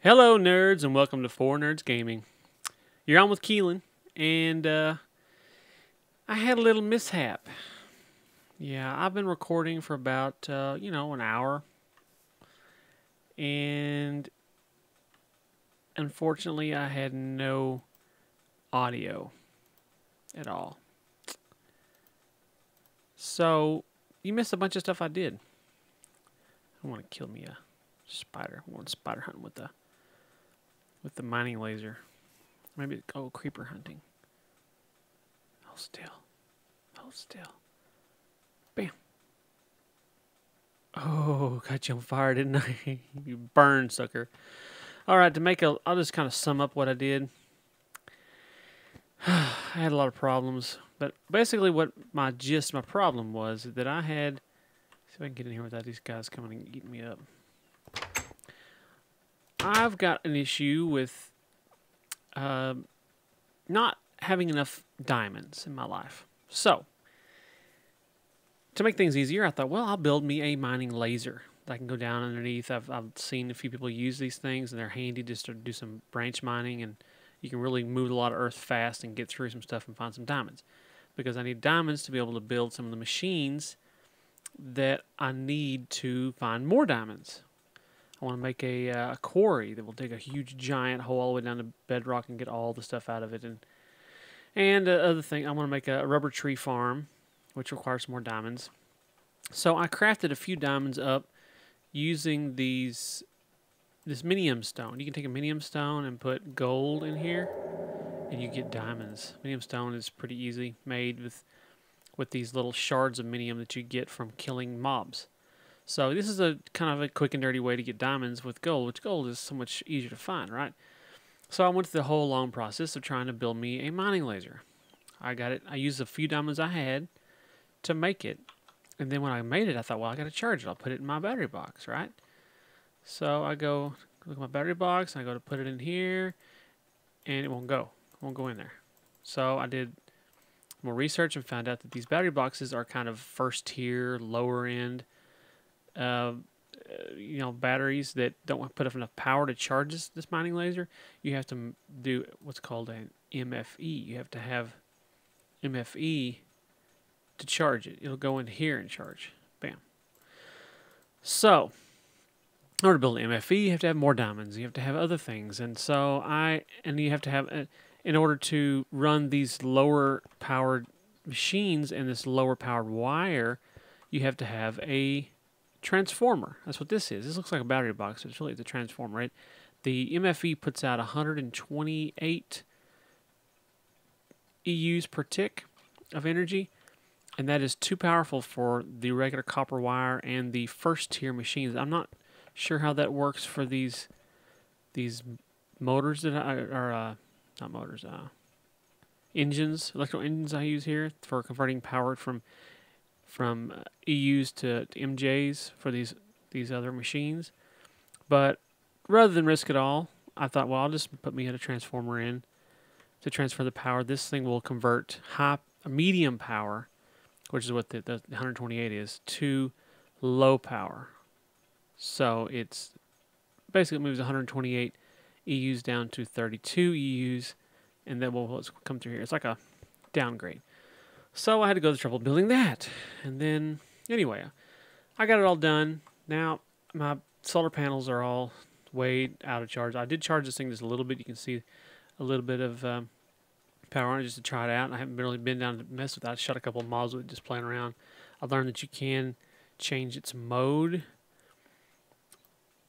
Hello, nerds, and welcome to 4Nerds Gaming. You're on with Qeelin, and I had a little mishap. Yeah, I've been recording for about, an hour, and unfortunately, I had no audio at all. So, you missed a bunch of stuff I did. I want to kill me a spider. I'm going spider hunting with the mining laser. Maybe go creeper hunting. Hold still. Hold still. Bam. Oh, got you on fire, didn't I? You burn, sucker. Alright, I'll just kind of sum up what I did. I had a lot of problems, but basically what my problem was that I had, see if I can get in here without these guys coming and eating me up. I've got an issue with not having enough diamonds in my life. So, to make things easier, I thought, well, I'll build me a mining laser that I can go down underneath. I've seen a few people use these things, and they're handy just to do some branch mining, and you can really move a lot of earth fast and get through some stuff and find some diamonds. Because I need diamonds to be able to build some of the machines that I need to find more diamonds. I want to make a quarry that will dig a huge giant hole all the way down to bedrock and get all the stuff out of it. And other thing, I want to make a rubber tree farm, which requires more diamonds. So I crafted a few diamonds up using this minium stone. You can take a minium stone and put gold in here, and you get diamonds. Minium stone is pretty easy, made with these little shards of minium that you get from killing mobs. So this is a kind of a quick and dirty way to get diamonds with gold, which gold is so much easier to find, right? So I went through the whole long process of trying to build me a mining laser. I got it. I used a few diamonds I had to make it. And then when I made it, I thought, well, I got to charge it. I'll put it in my battery box, right? So I go look at my battery box, and I go to put it in here, and it won't go. It won't go in there. So I did more research and found out that these battery boxes are kind of first tier, lower end, batteries that don't put up enough power to charge this mining laser. You have to do what's called an MFE. You have to have MFE to charge it. It'll go in here and charge. Bam. So, in order to build an MFE, you have to have more diamonds. You have to have other things. And so you have to have, in order to run these lower powered machines and this lower powered wire, you have to have a transformer. That's what this is. This looks like a battery box. It's really the transformer, right? The MFE puts out 128 EUs per tick of energy, and that is too powerful for the regular copper wire and the first tier machines. I'm not sure how that works for these motors that not motors, engines, electrical engines I use here for converting power from EUs to MJs for these other machines. But rather than risk it all, I thought, well, I'll just put me a transformer in to transfer the power. This thing will convert medium power, which is what the 128 is, to low power. So it's basically moves 128 EUs down to 32 EUs, and then we'll come through here. It's like a downgrade. So I had to go to the trouble of building that. And then, anyway, I got it all done. Now, my solar panels are all way out of charge. I did charge this thing just a little bit. You can see a little bit of power on it just to try it out. I haven't really been down to mess with that. I shot a couple of mobs with it just playing around. I learned that you can change its mode.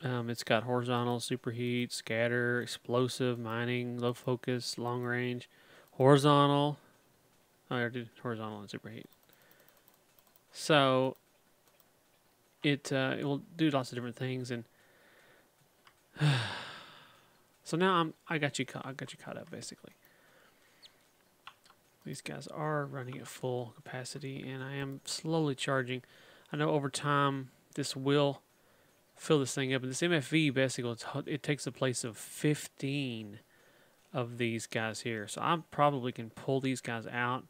It's got horizontal, superheat, scatter, explosive, mining, low focus, long range, horizontal. Oh, I did horizontal and superheat. So it will do lots of different things, and so now I got you caught up basically. These guys are running at full capacity, and I am slowly charging. I know over time this will fill this thing up, and this MFV basically it takes the place of 15 of these guys here. So I probably can pull these guys out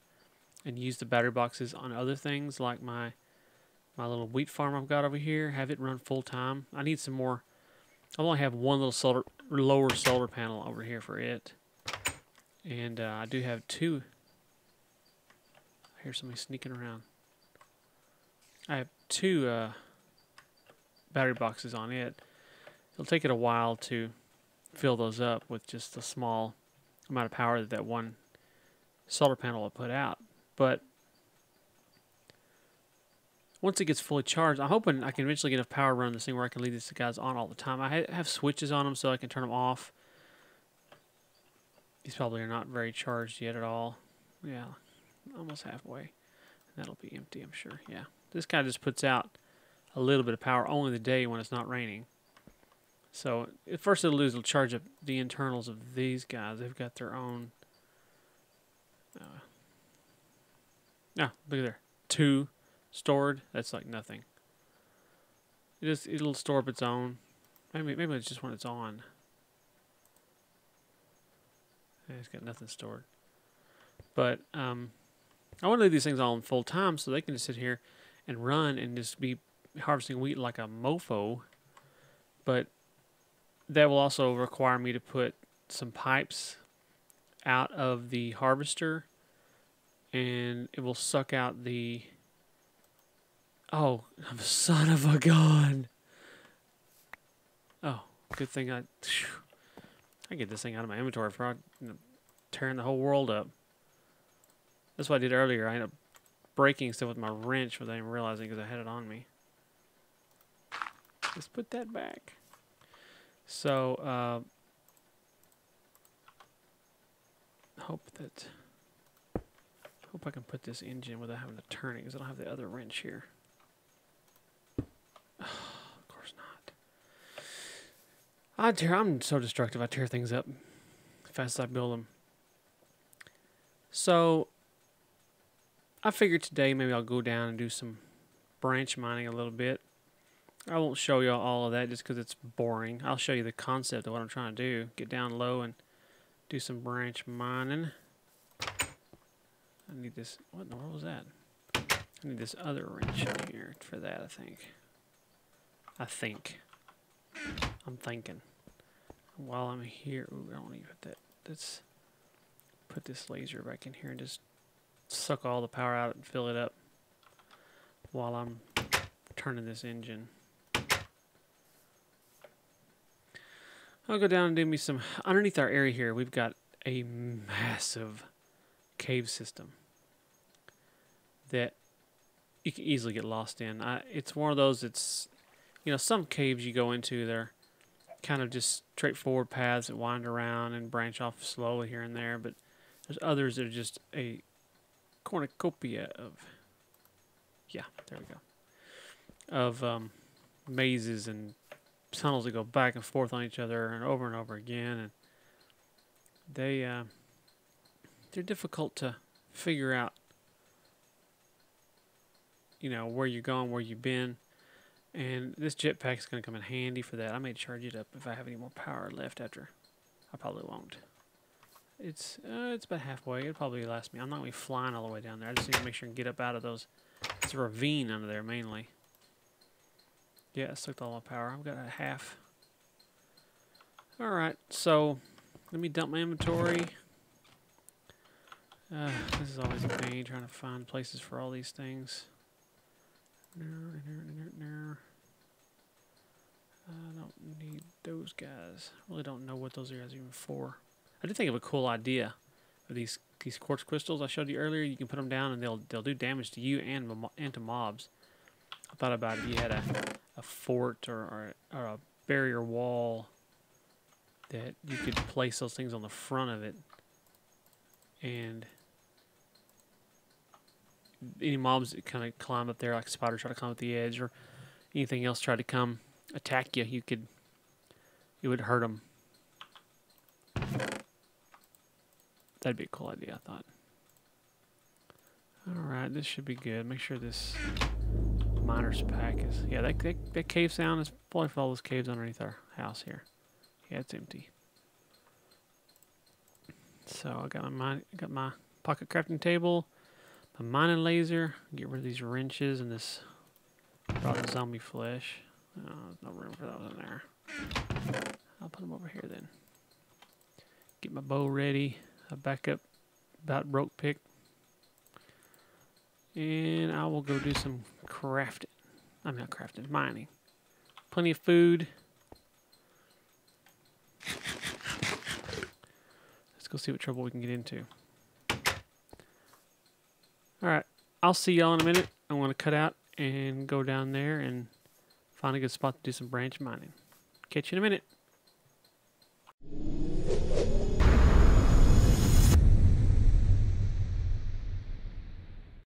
and use the battery boxes on other things like my little wheat farm I've got over here, have it run full time. I need some more I only have one little lower solar panel over here for it. And I do have two. I hear somebody sneaking around. I have two battery boxes on it. It'll take it a while to fill those up with just a small amount of power that one solar panel will put out. But once it gets fully charged, I'm hoping I can eventually get enough power to run this thing where I can leave these guys on all the time. I have switches on them so I can turn them off. These probably are not very charged yet at all. Yeah, almost halfway. That'll be empty, I'm sure. Yeah, this guy just puts out a little bit of power only the day when it's not raining. So at first it'll charge up the internals of these guys. They've got their own. Look at there, 2 stored. That's like nothing. It'll store up its own. Maybe it's just when it's on. Yeah, it's got nothing stored. But I want to leave these things on full time so they can just sit here and run and just be harvesting wheat like a mofo. But that will also require me to put some pipes out of the harvester, and it will suck out the... Oh, son of a gun! Oh, good thing I get this thing out of my inventory before tearing the whole world up. That's what I did earlier. I ended up breaking stuff with my wrench without even realizing because I had it on me. Let's put that back. So, hope I can put this engine without having to turn it because I don't have the other wrench here. Oh, of course not. I'm so destructive. I tear things up as fast as I build them. So, I figured today maybe I'll go down and do some branch mining a little bit. I won't show you all of that just because it's boring. I'll show you the concept of what I'm trying to do. Get down low and do some branch mining. I need this. What in the world was that? I need this other wrench in here for that, I think. I'm thinking. While I'm here, ooh, I don't need to put that. Let's put this laser back in here and just suck all the power out and fill it up while I'm turning this engine. I'll go down and do me some... Underneath our area here, we've got a massive cave system that you can easily get lost in. It's one of those, it's... You know, some caves you go into, they're kind of just straightforward paths that wind around and branch off slowly here and there, but there's others that are just a cornucopia of... Yeah, there we go. Of mazes and tunnels that go back and forth on each other and over again, and they're difficult to figure out, you know, where you're going, where you've been, and this jetpack is going to come in handy for that. I may charge it up if I have any more power left after. I probably won't. It's about halfway. It'll probably last me. I'm not going to be flying all the way down there. I just need to make sure and get up out of those. It's a ravine under there mainly. Yeah, it sucked all my power. I've got a half. Alright, so let me dump my inventory. This is always a pain trying to find places for all these things. I don't need those guys. I really don't know what those guys are even for. I did think of a cool idea of these quartz crystals I showed you earlier. You can put them down and they'll do damage to you and to mobs. I thought about if you had a fort or a barrier wall that you could place those things on the front of it, and any mobs that kind of climb up there, like spiders try to climb up the edge, or anything else try to come attack you, it would hurt them. That'd be a cool idea, I thought. Alright, this should be good. Make sure this miner's pack is... Yeah, that cave sound is probably for all those caves underneath our house here. Yeah, it's empty. So I got my pocket crafting table, my mining laser. Get rid of these wrenches and this rotten zombie flesh. Oh, there's no room for those in there. I'll put them over here then. Get my bow ready. A backup about broke pick. And I will go do some crafting. I'm not crafting, mining. Plenty of food. Let's go see what trouble we can get into. Alright, I'll see y'all in a minute. I want to cut out and go down there and find a good spot to do some branch mining. Catch you in a minute.